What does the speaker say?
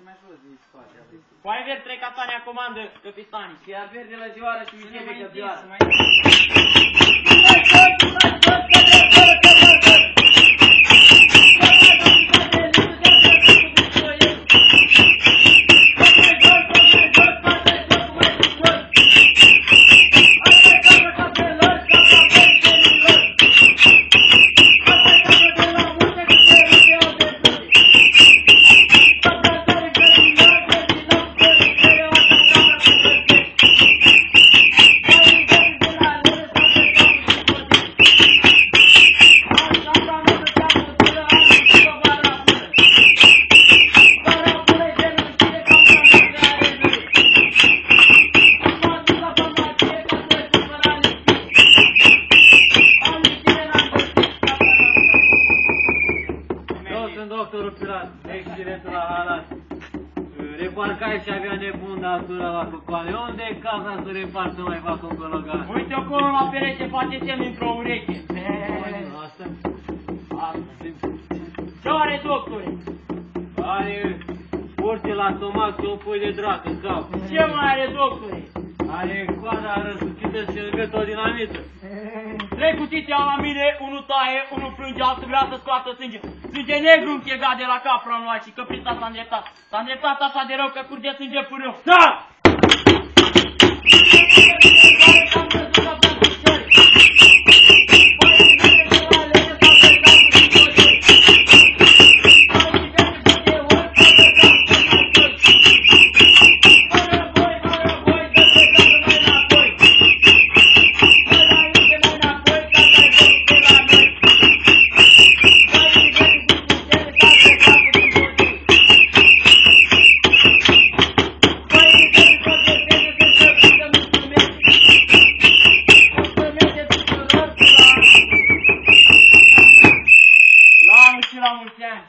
mai jos din spate. Poate ver trei catoane comandă, capitanii. Și ia verde la zioară și mi trebuie că vioară. Doctorul Pirat, excelentul la halat. Reparcai și avea nebun natura la cucoane. Unde e casa să repartă mai fac un cologan? Uite acolo la perete, face semn într-o ureche. Asta? Ce are, doctore? Are urte la stomac și o pui de drac în cap. Ce mai are, doctore? Are coada răsucită și lângă o dinamită. Trei cuțite au la mine, unul taie, unul frânge, altul vrea să scoată sânge. Sânge negru închegat de la capul am luat și căprita s-a îndreptat. S-a îndreptat așa de rău că curge sânge până. Da! La mulți ani!